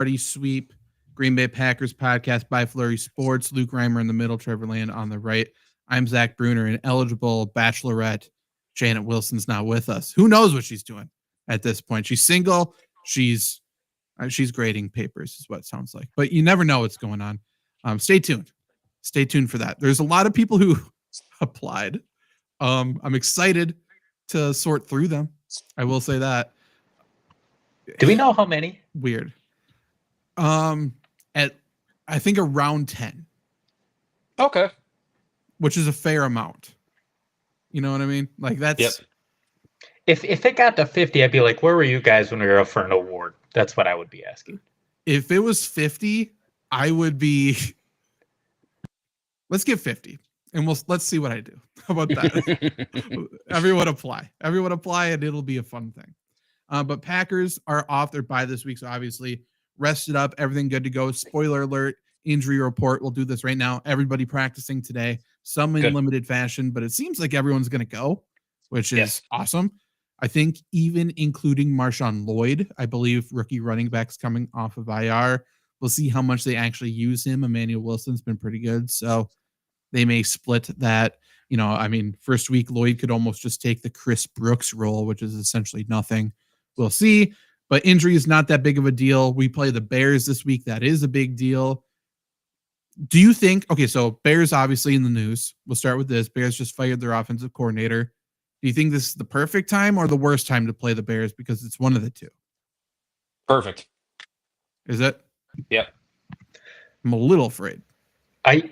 Lombardi Sweep, Green Bay Packers podcast by Flurry Sports. Luke Reimer in the middle, Trevor Land on the right. I'm Zach Bruner, an eligible bachelorette. Janet Wilson's not with us. Who knows what she's doing at this point? She's single. She's grading papers, is what it sounds like. But you never know what's going on. Stay tuned. Stay tuned for that. There's a lot of people who applied. I'm excited to sort through them. I will say that. Do we know how many? Weird. At I think around 10. Okay. Which is a fair amount. You know what I mean? Like that's. Yep. If it got to 50, I'd be like, where were you guys when we were up for an award? That's what I would be asking. If it was 50, I would be. Let's get 50, and let's see what I do. How about that? Everyone apply, and it'll be a fun thing. But Packers are off their bye this week, so obviously rested up, everything good to go. Spoiler alert, injury report. We'll do this right now. Everybody practicing today, some in limited fashion, but it seems like everyone's going to go, which is awesome. I think even including Marshawn Lloyd, I believe rookie running backs coming off of IR. We'll see how much they actually use him. Emmanuel Wilson's been pretty good, so they may split that. You know, I mean, first week Lloyd could almost just take the Chris Brooks role, which is essentially nothing. We'll see, but injury is not that big of a deal. We play the Bears this week. That is a big deal. Do you think, okay, so Bears obviously in the news. We'll start with this. Bears just fired their offensive coordinator. Do you think this is the perfect time or the worst time to play the Bears? Because it's one of the two. Perfect. Is it? Yep. I'm a little afraid. I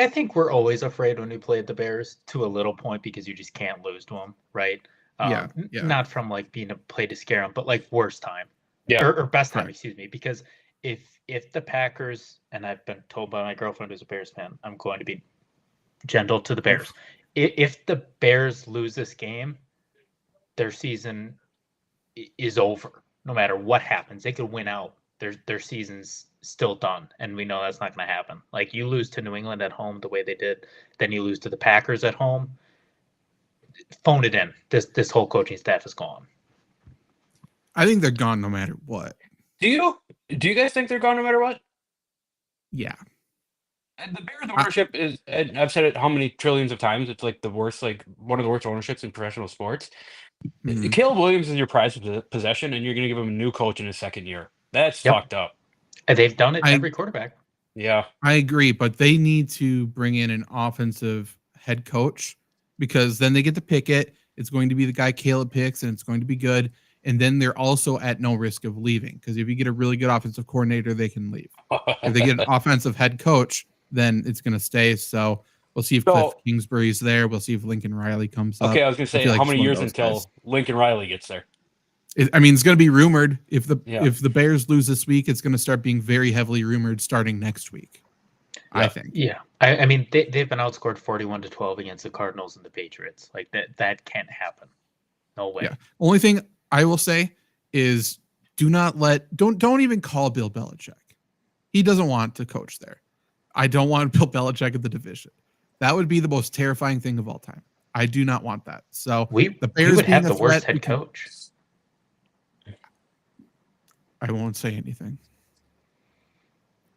think we're always afraid when we play the Bears to a little point because you just can't lose to them, right? Yeah. Not from like being a play to scare them, but like worst time. Yeah. Or best time, excuse me. Because if the Packers, and I've been told by my girlfriend who's a Bears fan, I'm going to be gentle to the Bears. If the Bears lose this game, their season is over. No matter what happens, they could win out. Their season's still done, and we know that's not going to happen. Like you lose to New England at home the way they did, then you lose to the Packers at home. Phone it in. This whole coaching staff is gone. I think they're gone no matter what. Do you guys think they're gone no matter what? Yeah. And the Bears ownership is, and I've said it how many trillions of times, it's like the worst, like one of the worst ownerships in professional sports. Mm-hmm. Caleb Williams is your prized possession, and you're going to give him a new coach in his second year. That's fucked up. And they've done it every quarterback. Yeah. I agree, but they need to bring in an offensive head coach because then they get to pick it. It's going to be the guy Caleb picks, and it's going to be good. And then they're also at no risk of leaving because if you get a really good offensive coordinator, they can leave. If they get an offensive head coach, then it's going to stay. So we'll see if Cliff Kingsbury's there. We'll see if Lincoln Riley comes up. Okay, I was going to say, how many years until Lincoln Riley gets there? I mean, it's going to be rumored. If the Bears lose this week, it's going to start being very heavily rumored starting next week. Yeah. I think. Yeah, I mean, they've been outscored 41-12 against the Cardinals and the Patriots. Like that can't happen. No way. Yeah. Only thing I will say is don't even call Bill Belichick. He doesn't want to coach there. I don't want Bill Belichick at the division. That would be the most terrifying thing of all time. I do not want that. So the Bears would have the worst head coach. I won't say anything.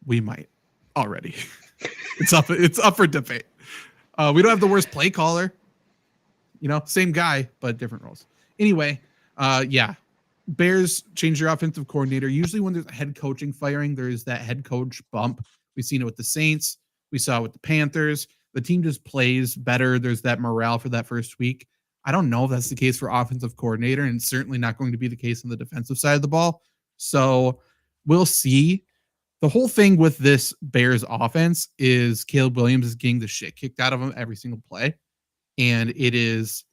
We might already. It's up for debate. We don't have the worst play caller. You know, same guy, but different roles. Anyway, Bears change their offensive coordinator. Usually when there's a head coaching firing, there is that head coach bump. We've seen it with the Saints. We saw it with the Panthers. The team just plays better. There's that morale for that first week. I don't know if that's the case for offensive coordinator, and it's certainly not going to be the case on the defensive side of the ball. So we'll see. The whole thing with this Bears offense is Caleb Williams is getting the shit kicked out of him every single play. And it is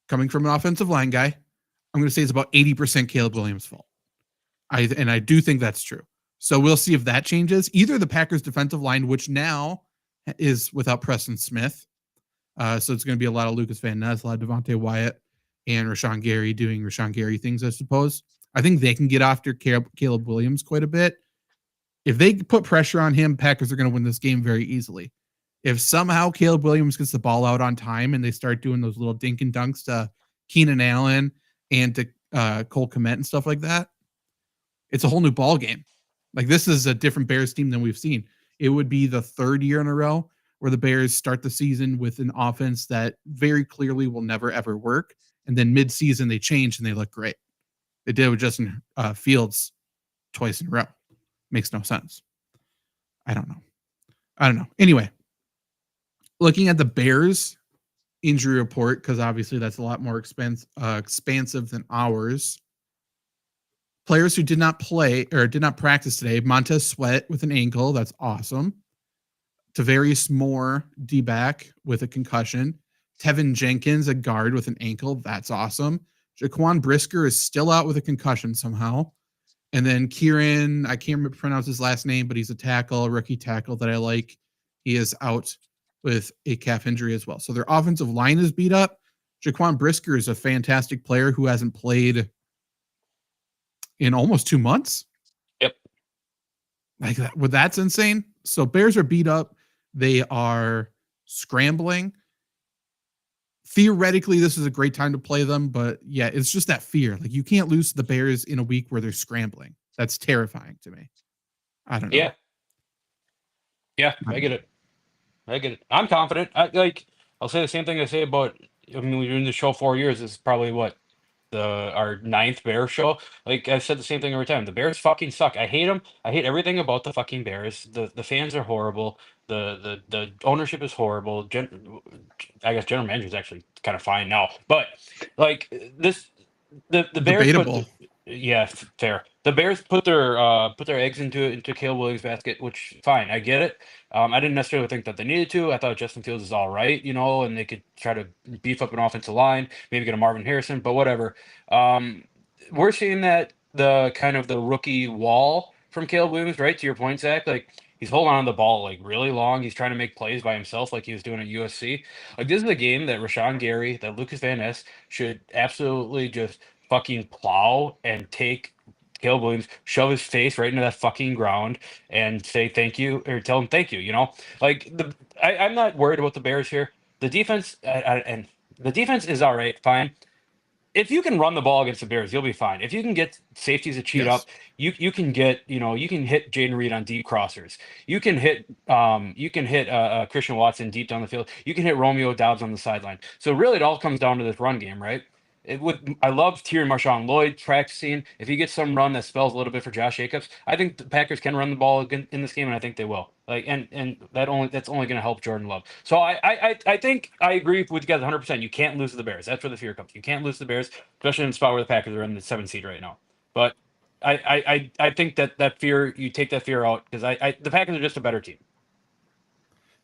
coming from an offensive line guy. I'm going to say it's about 80% Caleb Williams' fault. I do think that's true. So we'll see if that changes. Either the Packers defensive line, which now is without Preston Smith. So it's going to be a lot of Lucas Van Ness, a lot of Devontae Wyatt, and Rashawn Gary doing Rashawn Gary things, I suppose. I think they can get after Caleb Williams quite a bit. If they put pressure on him, Packers are going to win this game very easily. If somehow Caleb Williams gets the ball out on time and they start doing those little dink and dunks to Keenan Allen and to Cole Kmet and stuff like that, It's a whole new ball game. Like, this is a different Bears team than we've seen. It would be the third year in a row where the Bears start the season with an offense that very clearly will never, ever work. And then mid-season, they change and they look great. They did it with Justin Fields twice in a row. Makes no sense. I don't know. Anyway, looking at the Bears injury report, because obviously that's a lot more expansive than ours. Players who did not play or did not practice today: Montez Sweat with an ankle. That's awesome. Tavarius Moore, D-back with a concussion. Tevin Jenkins, a guard with an ankle. That's awesome. Jaquan Brisker is still out with a concussion somehow. And then Kieran, I can't pronounce his last name, but he's a rookie tackle that I like. He is out with a calf injury as well. So their offensive line is beat up. Jaquan Brisker is a fantastic player who hasn't played in almost 2 months. Yep. Like that. Well, that's insane. So Bears are beat up. They are scrambling. Theoretically, this is a great time to play them, but yeah, it's just that fear. Like, you can't lose to the Bears in a week where they're scrambling. That's terrifying to me. I don't know. Yeah, I get it. I'm confident. I'll say the same thing I say about, I mean, we've been in the show 4 years. This is probably what, our 9th Bears show. Like, I've said the same thing every time. The Bears fucking suck. I hate them. I hate everything about the fucking Bears. The fans are horrible. The ownership is horrible. I guess general manager is actually kind of fine now. But like this, the Bears Debatable. fair. The Bears put their eggs into Caleb Williams' basket, which fine, I get it. I didn't necessarily think that they needed to. I thought Justin Fields is all right, and they could try to beef up an offensive line, maybe get a Marvin Harrison, but whatever. We're seeing that the kind of the rookie wall from Caleb Williams, right? To your point, Zach, like, he's holding on to the ball like really long. He's trying to make plays by himself, like he was doing at USC. Like, this is a game that Rashawn Gary, that Lucas Van Ness should absolutely just fucking plow and take Caleb Williams, shove his face right into that fucking ground and say thank you, or tell him thank you. Like, I'm not worried about the Bears here. The defense and the defense is all right, fine. If you can run the ball against the Bears, you'll be fine. If you can get safeties to cheat up, you can get, you can hit Jaden Reed on deep crossers. You can hit Christian Watson deep down the field. You can hit Romeo Doubs on the sideline. So really, it all comes down to this run game, right? I love Tyrion Marshawn Lloyd practicing. If he gets some run that spells a little bit for Josh Jacobs, I think the Packers can run the ball in this game, and I think they will. Like, and that's only going to help Jordan Love. So I think I agree with you guys 100%. You can't lose to the Bears. That's where the fear comes. You can't lose to the Bears, especially in the spot where the Packers are in the 7th seed right now. But I think that fear, you take that fear out, because the Packers are just a better team.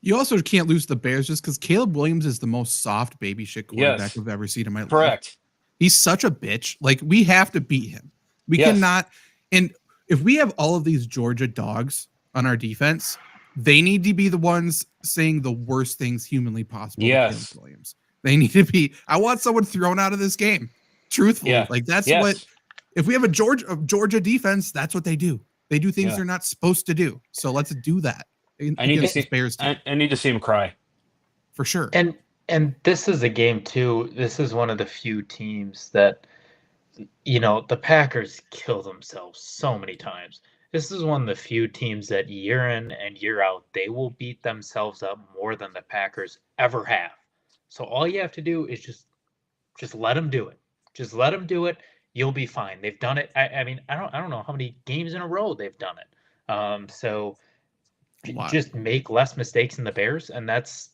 You also can't lose to the Bears just because Caleb Williams is the most soft baby shit quarterback I've ever seen in my life. Correct. He's such a bitch. Like, we have to beat him. We cannot. And if we have all of these Georgia dogs on our defense, they need to be the ones saying the worst things humanly possible. Yes. To Caleb Williams. They need to be. I want someone thrown out of this game. Truthfully, like, that's what. If we have a Georgia defense, that's what they do. They do things they're not supposed to do. So let's do that. I need to see Bears. I need to see him cry. For sure. And this is a game too. This is one of the few teams that, the Packers kill themselves so many times. This is one of the few teams that year in and year out, they will beat themselves up more than the Packers ever have. So all you have to do is just let them do it. Just let them do it. You'll be fine. They've done it. I mean, I don't know how many games in a row they've done it. So just make less mistakes than the Bears, and that's,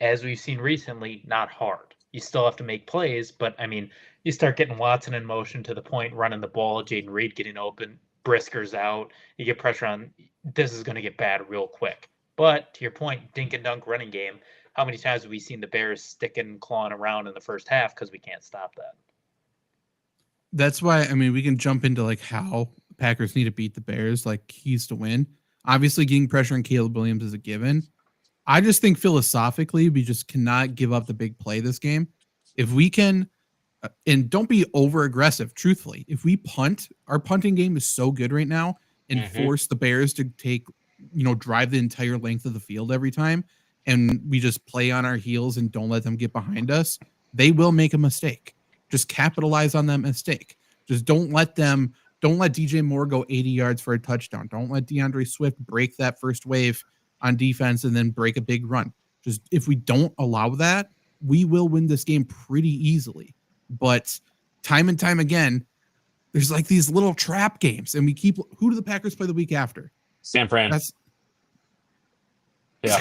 as we've seen recently, not hard. You still have to make plays, but I mean, you start getting Watson in motion to the point, running the ball, Jaden Reed getting open, Brisker's out, you get pressure on, this is going to get bad real quick. But to your point, dink and dunk running game, how many times have we seen the Bears sticking and clawing around in the first half because we can't stop that? That's why, I mean, we can jump into like how Packers need to beat the Bears, like keys to win. Obviously, getting pressure on Caleb Williams is a given. I just think philosophically, we just cannot give up the big play this game. If we can, and don't be over aggressive, truthfully, if we punt, our punting game is so good right now, and force the Bears to drive the entire length of the field every time, and we just play on our heels and don't let them get behind us, they will make a mistake. Just capitalize on that mistake. Just don't let them Don't let DJ Moore go 80 yards for a touchdown. Don't let DeAndre Swift break that first wave on defense and then break a big run. Just if we don't allow that, we will win this game pretty easily. But time and time again, there's like these little trap games, and we keep. Who do the Packers play the week after? San Fran. That's yeah.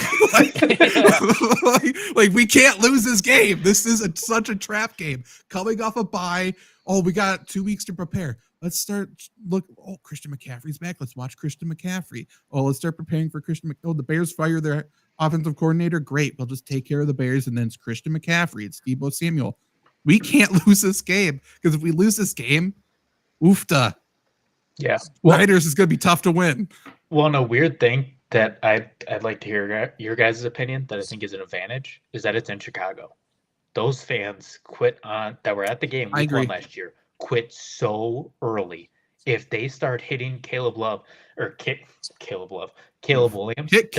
like we can't lose this game. This is such a trap game. Coming off a bye. Oh, we got 2 weeks to prepare. Let's start. Look. Oh, Christian McCaffrey's back. Let's watch Christian McCaffrey. Oh, let's start preparing for Christian. Oh, the Bears fire their offensive coordinator. Great. We'll just take care of the Bears, and then it's Christian McCaffrey. It's Deebo Samuel. We can't lose this game because if we lose this game, oofta. Yeah. Niners is going to be tough to win. Well, and a weird thing that I'd like to hear your guys' opinion that I think is an advantage is that it's in Chicago. Those fans quit on that were at the game week 1 last year quit so early. If they start hitting Caleb Williams, they're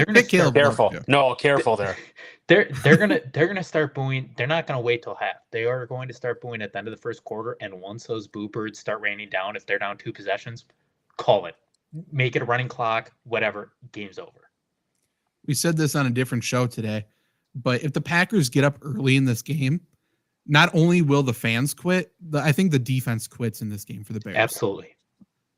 gonna start, careful. No, careful there. They're gonna start booing. They're not gonna wait till half. They are going to start booing at the end of the first quarter. And once those boo birds start raining down, if they're down 2 possessions, call it. Make it a running clock. Whatever. Game's over. We said this on a different show today, but if the Packers get up early in this game, not only will the fans quit, I think the defense quits in this game for the Bears. Absolutely.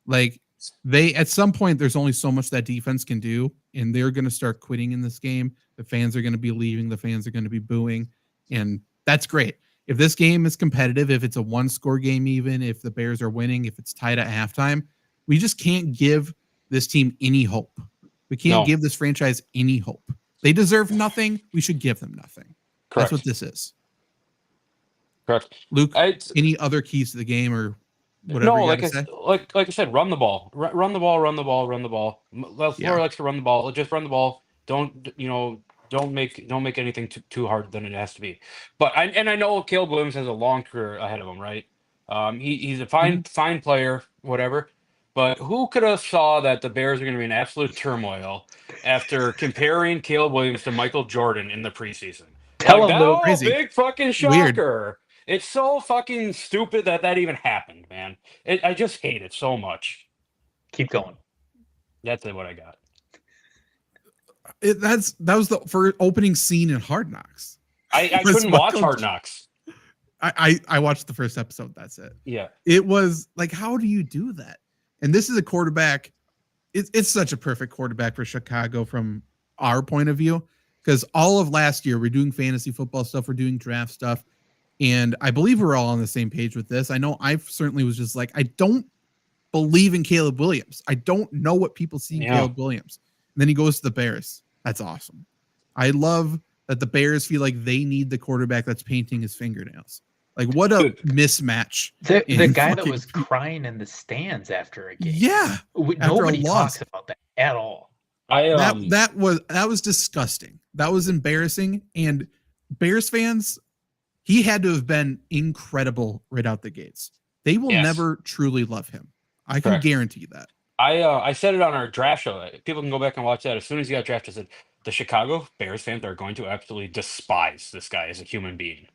Like they, at some point, there's only so much that defense can do, and they're going to start quitting in this game. The fans are going to be leaving. The fans are going to be booing, and that's great. If this game is competitive, if it's a 1-score game, even if the Bears are winning, if it's tied at halftime, we just can't give this team any hope. We can't give this franchise any hope. They deserve nothing. We should give them nothing. Correct. That's what this is. Correct. Luke, any other keys to the game or whatever? No, you say? like I said, run the ball. Run the ball. LaFleur likes to run the ball. Just run the ball. Don't make anything too hard than it has to be. But I know Caleb Williams has a long career ahead of him, right? He's a fine player, whatever. But who could have saw that the Bears are going to be in absolute turmoil after comparing Caleb Williams to Michael Jordan in the preseason? Tell him, that crazy. Big fucking shocker. Weird. It's so fucking stupid that even happened, man. I just hate it so much. Keep going. That's what I got. That was the first opening scene in Hard Knocks. I couldn't watch Hard Knocks. I watched the first episode. That's it. Yeah. It was like, how do you do that? And this is a quarterback. It's such a perfect quarterback for Chicago from our point of view, because all of last year we're doing fantasy football stuff, we're doing draft stuff, and I believe we're all on the same page with this. I know I certainly was just like, I don't believe in Caleb Williams. I don't know what people see in Caleb Williams. And then he goes to the Bears. That's awesome. I love that the Bears feel like they need the quarterback that's painting his fingernails. Like, what a mismatch. The guy that was crying in the stands after a game. Yeah. Nobody talks about that at all. That was disgusting. That was embarrassing. And Bears fans, he had to have been incredible right out the gates. They will never truly love him. I can guarantee that. I said it on our draft show. People can go back and watch that. As soon as he got drafted, I said the Chicago Bears fans are going to absolutely despise this guy as a human being.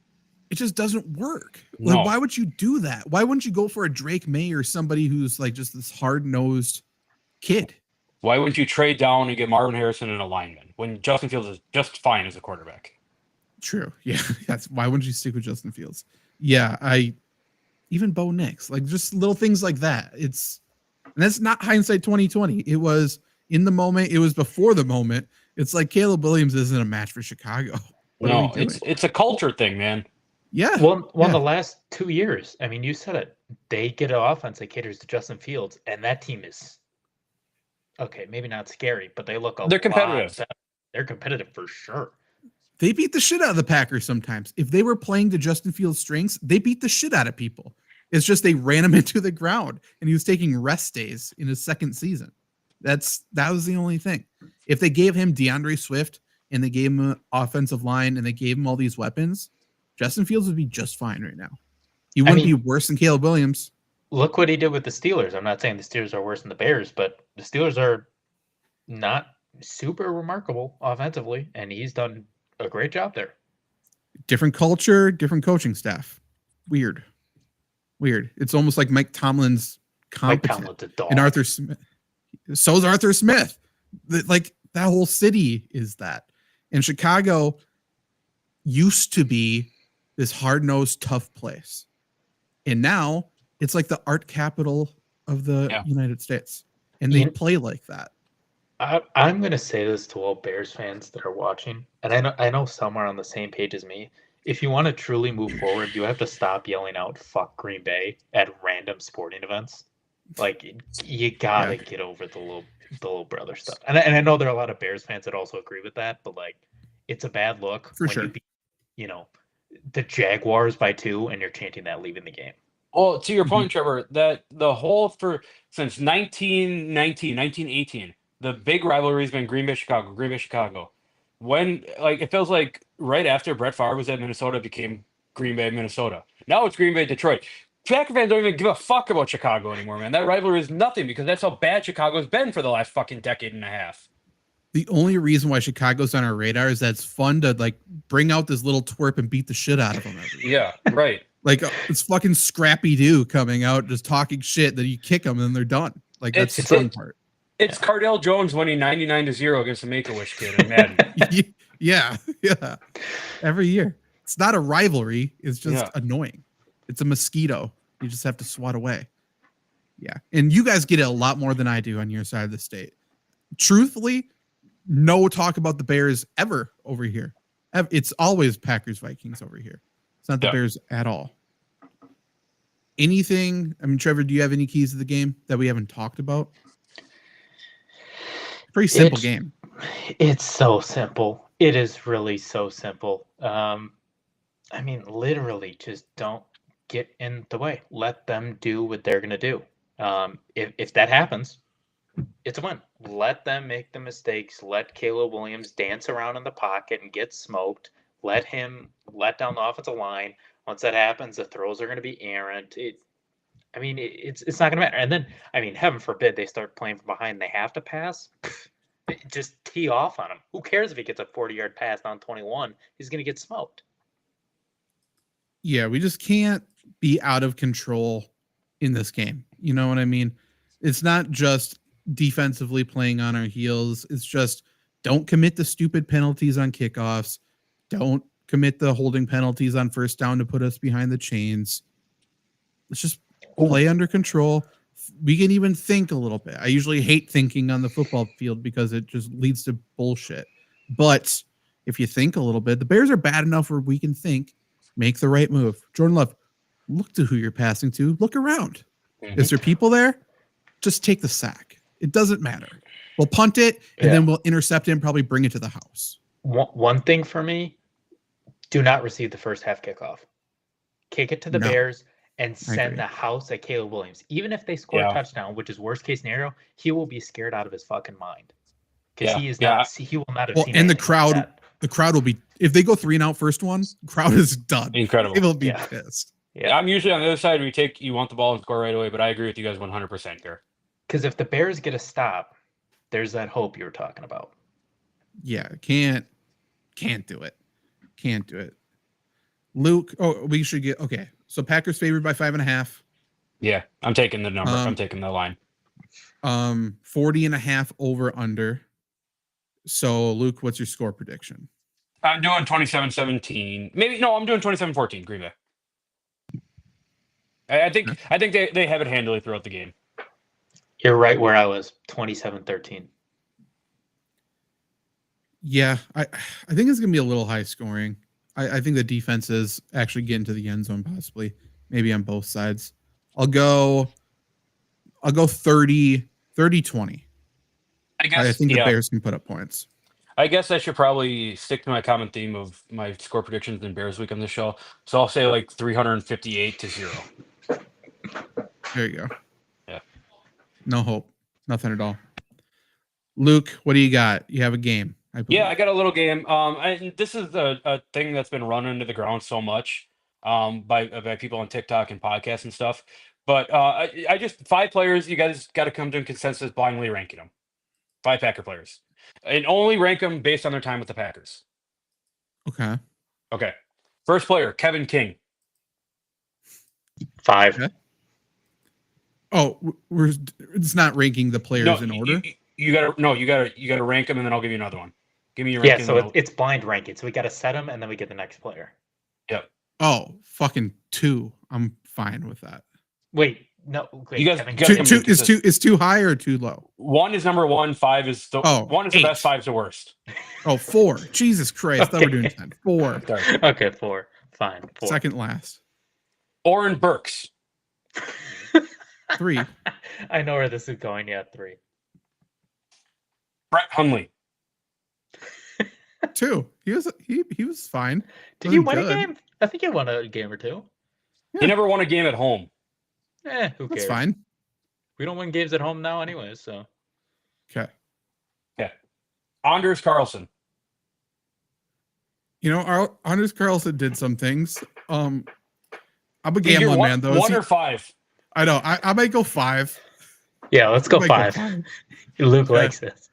It just doesn't work. No. Like, why would you do that? Why wouldn't you go for a Drake May or somebody who's like just this hard-nosed kid? Why wouldn't you trade down and get Marvin Harrison and a lineman when Justin Fields is just fine as a quarterback? True. Yeah. Why wouldn't you stick with Justin Fields? Yeah. Even Bo Nix, like just little things like that. And that's not hindsight 2020. It was in the moment. It was before the moment. It's like Caleb Williams isn't a match for Chicago. No, it's a culture thing, man. Yeah. Well, the last 2 years, I mean, you said it. They get an offense that caters to Justin Fields, and that team is okay. Maybe not scary, but they look they're competitive. They're competitive for sure. They beat the shit out of the Packers sometimes. If they were playing to Justin Fields' strengths, they beat the shit out of people. It's just they ran him into the ground, and he was taking rest days in his second season. That was the only thing. If they gave him DeAndre Swift and they gave him an offensive line and they gave him all these weapons, Justin Fields would be just fine right now. He wouldn't be worse than Caleb Williams. Look what he did with the Steelers. I'm not saying the Steelers are worse than the Bears, but the Steelers are not super remarkable offensively, and he's done a great job there. Different culture, different coaching staff. Weird. It's almost like Mike Tomlin's competent. Tomlin's a dog. And Arthur Smith. So's Arthur Smith. Like that whole city is that. And Chicago used to be this hard-nosed, tough place. And now it's like the art capital of the United States. And they play like that. I'm going to say this to all Bears fans that are watching, and I know some are on the same page as me. If you want to truly move forward, you have to stop yelling out "fuck Green Bay" at random sporting events. Like you gotta get over the little brother stuff. And I know there are a lot of Bears fans that also agree with that, but like it's a bad look For when sure. you beat, the Jaguars by 2 and you're chanting that leaving the game. Well, to your point, Trevor, that the whole since 1919, 1918, the big rivalry has been Green Bay, Chicago. When it feels like right after Brett Favre was at Minnesota, it became Green Bay, Minnesota. Now it's Green Bay, Detroit. Packer fans don't even give a fuck about Chicago anymore, man. That rivalry is nothing because that's how bad Chicago's been for the last fucking decade and a half. The only reason why Chicago's on our radar is that it's fun to like bring out this little twerp and beat the shit out of them. Yeah, right. Like it's fucking Scrappy Doo coming out just talking shit that you kick them and then they're done. Like that's the fun part. It's Cardell Jones winning 99-0 against the Make-A-Wish kid in Madden. yeah. Every year. It's not a rivalry. It's just annoying. It's a mosquito. You just have to swat away. Yeah. And you guys get it a lot more than I do on your side of the state. Truthfully, no talk about the Bears ever over here. It's always Packers Vikings over here. It's not the Bears at all. Anything? I mean, Trevor, do you have any keys to the game that we haven't talked about? Pretty simple game. It's so simple. It is really so simple. I mean, literally, just don't get in the way. Let them do what they're gonna do. If that happens, it's a win. Let them make the mistakes. Let Caleb Williams dance around in the pocket and get smoked. Let him let down the offensive line. Once that happens, the throws are going to be errant. It's not going to matter. And then, heaven forbid they start playing from behind and they have to pass. Just tee off on him. Who cares if he gets a 40-yard pass on 21? He's going to get smoked. Yeah, we just can't be out of control in this game. You know what I mean? It's not just defensively playing on our heels. It's just don't commit the stupid penalties on kickoffs. Don't commit the holding penalties on first down to put us behind the chains. Let's just play under control. We can even think a little bit. I usually hate thinking on the football field because it just leads to bullshit. But if you think a little bit, the Bears are bad enough where we can think, make the right move. Jordan Love, look to who you're passing to. Look around. Is there people there? Just take the sack. It doesn't matter. We'll punt it, and then we'll intercept it and probably bring it to the house. One thing for me, do not receive the first half kickoff. Kick it to the Bears and send the house at Caleb Williams. Even if they score a touchdown, which is worst case scenario, he will be scared out of his fucking mind. Because he will not have seen. And the crowd will be, if they go 3-and-out first one, crowd is done. Incredible. They will be pissed. Yeah, I'm usually on the other side where you want the ball and score right away, but I agree with you guys 100% here. Because if the Bears get a stop, there's that hope you were talking about. Yeah, can't do it. Can't do it. Luke, we should get, okay. So Packers favored by 5.5. Yeah, I'm taking the number. I'm taking the line. 40.5 over under. So Luke, what's your score prediction? I'm doing 27-17. I'm doing 27-14, Green Bay. I think they have it handily throughout the game. You're right where I was, 27-13. Yeah, I think it's going to be a little high scoring. I think the defense is actually getting to the end zone, possibly, maybe on both sides. I'll go 30-20. I think the Bears can put up points. I guess I should probably stick to my common theme of my score predictions in Bears week on the show. So I'll say like 358-0. There you go. Yeah. No hope. Nothing at all. Luke, what do you got? You have a game. I got a little game. This is a thing that's been run into the ground so much by people on TikTok and podcasts and stuff. But I just 5 players. You guys got to come to a consensus blindly ranking them. 5 Packer players, and only rank them based on their time with the Packers. Okay. First player, Kevin King. 5. Oh, it's not ranking the players in order. You gotta rank them, and then I'll give you another one. Give me your Yeah, ranking. so it's blind ranking. So we got to set them, and then we get the next player. Yep. Oh, fucking 2. I'm fine with that. Wait, no. Wait, You guys- Kevin, you guys Kevin, come is too high or too low? 1 is number 1. 5 is the 1 is the 8. best. 5 is the worst. Oh, 4. Jesus Christ! I thought we were doing 10. 4. Sorry. Okay, 4. Fine. 4. Second last. Oren Burks. 3. I know where this is going. Yeah, 3. Brett Hundley. 2. He was fine. Did he Wasn't win good. a game? I think he won a game or 2. Yeah. He never won a game at home. Who cares? That's fine. We don't win games at home now, anyways. So Okay. Anders Carlson. You know, Anders Carlson did some things. I'm a Either gambling man, though. 1 or 5. I know. I might go 5. yeah, let's go I might 5. Luke likes this.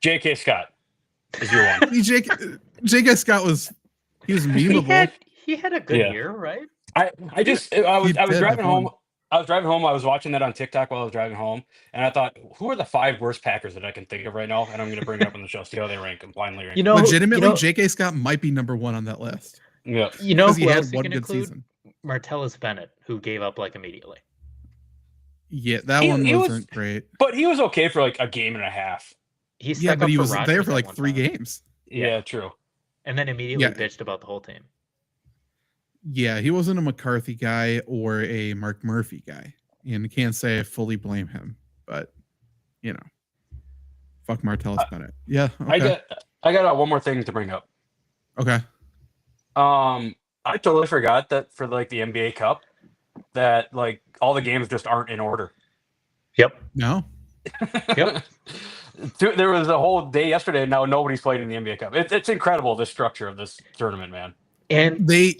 J.K. Scott is your one. J.K. Scott was memeable. He had a good Yeah. year, right? I was driving home. fun. I was driving home. I was watching that on TikTok while I was driving home, and I thought, who are the 5 worst Packers that I can think of right now? And I'm going to bring it up on the show, see how they rank and blindly rank. You know, Legitimately, J.K. Scott might be number 1 on that list. Yeah. You know Because he who had else you one can good include? season. Martellus Bennett, who gave up like immediately. Yeah, that He- one he was- wasn't great. But he was okay for like a game and a half. He Yeah, stuck but up he for was there Rodgers for at like one 3 time, games. Yeah, true. and then immediately Yeah. bitched about the whole team. Yeah, he wasn't a McCarthy guy or a Mark Murphy guy. And I can't say I fully blame him, but you know, fuck Martellus Bennett. Yeah, okay. I got one more thing to bring up. Okay. I totally forgot that for like the NBA Cup, that like all the games just aren't in order. Yep. No. Yep. There was a whole day yesterday. Now nobody's played in the NBA Cup. It's incredible, the structure of this tournament, man. And They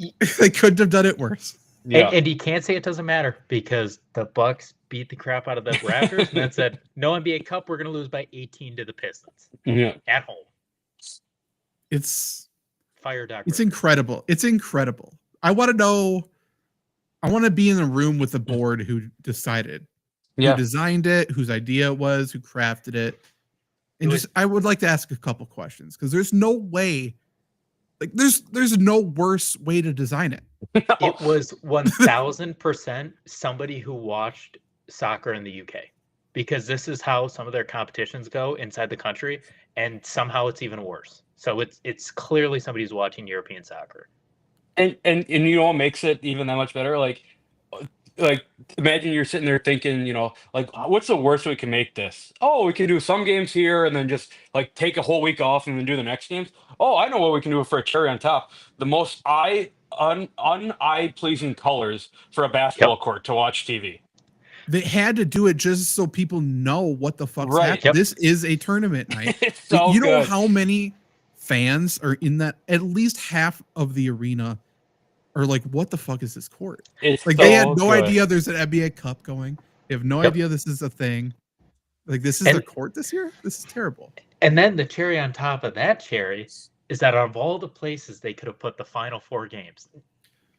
couldn't have done it worse. Yeah. and you can't say it doesn't matter because the Bucks beat the crap out of the Raptors and then said, no NBA Cup, we're going to lose by 18 to the Pistons Yeah. at home. It's Fire Doc. It's Rivers. incredible. It's incredible. I want to know. I want to be in the room with the board who decided, Yeah. who designed it, whose idea it was, who crafted it, and I would like to ask a couple questions because there's no way, like there's no worse way to design it. It was 1,000% somebody who watched soccer in the UK because this is how some of their competitions go inside the country, and somehow it's even worse. So it's clearly somebody who's watching European soccer. And you know what makes it even that much better? Like imagine you're sitting there thinking, you know, like what's the worst we can make this? Oh, we can do some games here and then just like take a whole week off and then do the next games. Oh, I know what we can do for a cherry on top. The most eye pleasing colors for a basketball court to watch TV. They had to do it just so people know what the fuck's Right. happening. Yep. This is a tournament night. It's so you know good. how many fans are in that? At least half of the arena are like, "What the fuck is this court?" It's Like so they had no good. idea there's an NBA Cup going. They have no Yep. idea this is a thing. Like this is And- their court this year. This is terrible. And then the cherry on top of that cherry is that out of all the places they could have put the final 4 games,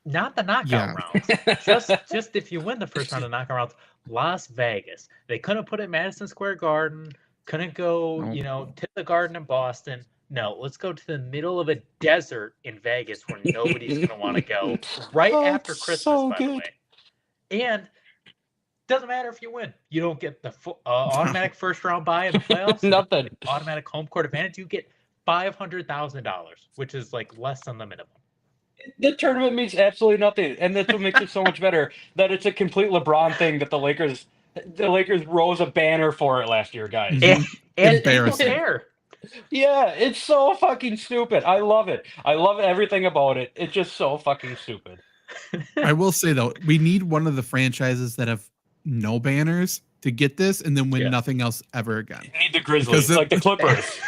not the knockout rounds, just if you win the first round of knockout rounds, Las Vegas. They couldn't put it in Madison Square Garden, couldn't go, Nope. to the Garden in Boston. No, let's go to the middle of a desert in Vegas where nobody's going to want to go right Oh, after it's Christmas, so by the good. way. And doesn't matter if you win. You don't get the automatic first round bye in the playoffs. Nothing. Automatic home court advantage. You get $500,000, which is like less than the minimum. The tournament means absolutely nothing, and that's what makes it so much better. That it's a complete LeBron thing that the Lakers rose a banner for it last year, guys. Mhm. And Embarrassing. people care. Yeah, it's so fucking stupid. I love it. I love everything about it. It's just so fucking stupid. I will say though, we need one of the franchises that have no banners to get this, and then win Yeah. nothing else ever again. You need the Grizzlies, Because like the Clippers.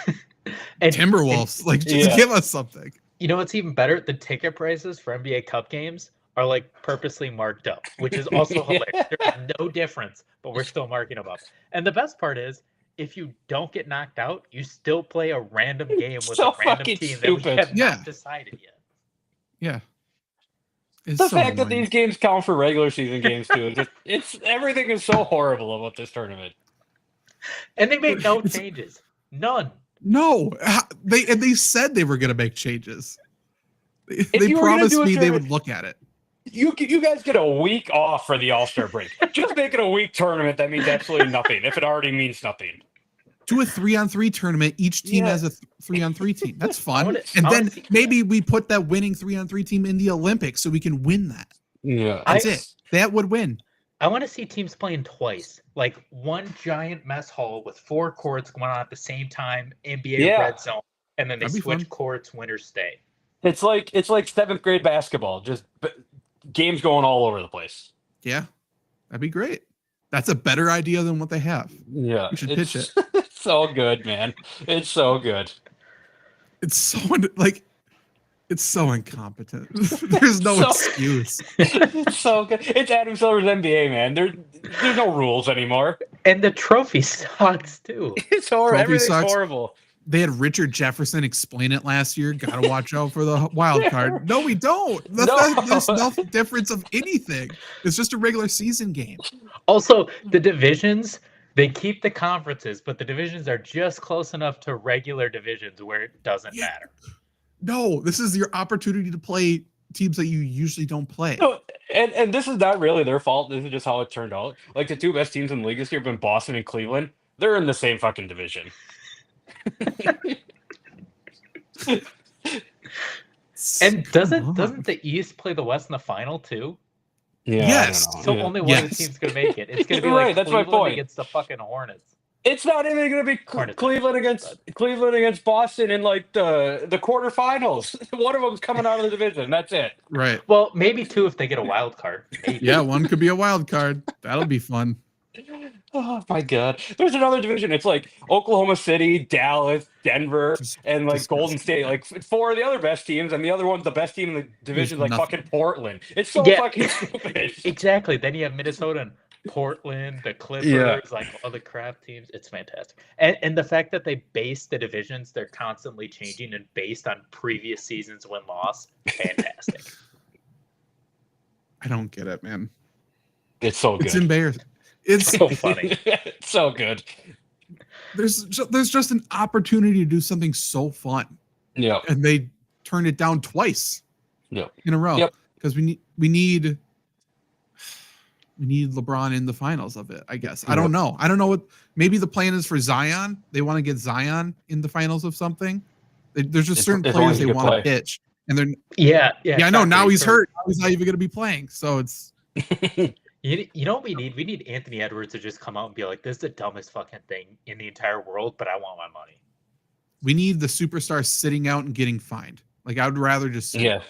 And Timberwolves, like just Yeah. give us something. you know what's even better? The ticket prices for NBA Cup games are like purposely marked up, which is also Yeah. hilarious. There's no difference, but we're still marking them up. And the best part is, if you don't get knocked out, you still play a random game with So a random fucking team that we stupid. have Yeah. not decided yet. Yeah. It's The so fact that annoying. these games count for regular season games too. It's everything is so horrible about this tournament. And they made no It's- changes. None. No, they said they were going to make changes. They you were gonna promised do a me they tournament- would look at it. You guys get a week off for the All-Star break. Just make it a week tournament that means absolutely nothing. If it already means nothing. Do a 3-on-3 tournament. Each team Yeah. has a 3-on-3 team. That's fun. wanna- And I wanna then see- maybe we put that winning 3-on-3 team in the Olympics so we can win that. Yeah. That's it. That would win. I want to see teams playing twice, like one giant mess hall with 4 courts going on at the same time, NBA Yeah. red zone, and then they That'd be switch fun. courts, winners stay. It's like 7th grade basketball, just games going all over the place. Yeah, that'd be great. That's a better idea than what they have. Yeah. We should pitch it. It's so good, man. It's so good. It's so it's so incompetent. There's no So- excuse. It's so good. It's Adam Silver's NBA, man. There's no rules anymore. And the trophy sucks too. It's horrible. Trophy Everything's sucks. horrible. They had Richard Jefferson explain it last year. Got to watch out for the wild card. No, we don't. There's no difference of anything. It's just a regular season game. Also, the divisions, they keep the conferences, but the divisions are just close enough to regular divisions where it doesn't Yeah. matter. No, this is your opportunity to play teams that you usually don't play. No, and this is not really their fault. This is just how it turned out. Like the 2 best teams in the league this year have been Boston and Cleveland. They're in the same fucking division. And Come doesn't on. the East play the West in the final too? Yeah, Yes. I don't So know. Yeah. only one of the Yes. teams gonna make it. It's gonna be You're like right, that's my Cleveland point. against the fucking Hornets. It's not even going to be Hornets. Cleveland against Boston in like the quarterfinals. One of them's coming out of the division. That's it. Right. Well, maybe 2 if they get a wild card. Maybe. Yeah, one could be a wild card. That'll be fun. Oh my god. There's another division. It's like Oklahoma City, Dallas, Denver, and like Golden State. Like 4 of the other best teams, and the other one's the best team in the division, like nothing. fucking Portland. It's so Yeah. fucking stupid. Exactly. Then you have Minnesota and Portland, the Clippers, Yeah. like other crap teams. It's fantastic. And the fact that they base the divisions, they're constantly changing and based on previous seasons win-loss, fantastic. I don't get it, man. It's so It's good. embarrassing. It's So funny. It's so good. there's just an opportunity to do something so fun, Yeah. and they turned it down twice Yep. in a row Yep. because we need LeBron in the finals of it. I guess I don't know. I don't know what. Maybe the plan is for Zion. They want to get Zion in the finals of something. There's just certain as long players as he they can want to play. pitch, and they're Yeah. yeah. I know now Shaq he's Ray hurt. Now he's not even going to be playing. So it's You know what we need? We need Anthony Edwards to just come out and be like, "This is the dumbest fucking thing in the entire world, but I want my money." we need the superstar sitting out and getting fined. Like I would rather just sit. Yeah.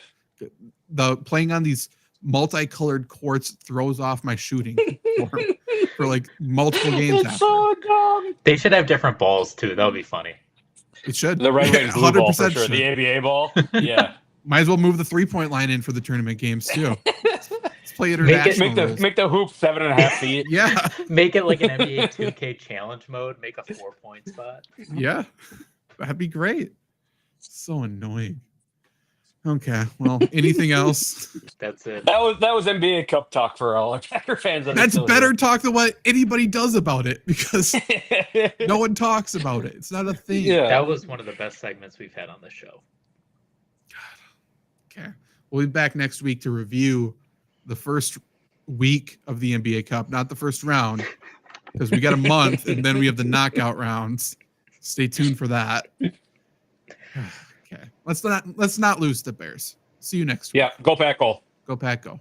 The playing on these multicolored courts throws off my shooting for like multiple games It's after. so dumb. They should have different balls too. That would be funny. It should. The red, white, and blue ball for 100% sure. The should. ABA ball. Yeah. Might as well move the 3-point line in for the tournament games too. Let's play Make international. Make rules. the hoop 7.5 feet. Yeah, Make it like an NBA 2K challenge mode. Make a 4-point spot. yeah, that'd be great. So annoying. Okay, well, anything else? That's it. That was NBA Cup talk for all our Packer fans. that are That's still better talk than what anybody does about it because here. no one talks about it. It's not a thing. Yeah. That was one of the best segments we've had on the show. Okay. We'll be back next week to review the first week of the NBA Cup, not the first round, because we got a month and then we have the knockout rounds. Stay tuned for that. Okay. Let's not lose the Bears. See you next week. Yeah. Go Pack, go. Go Pack, go.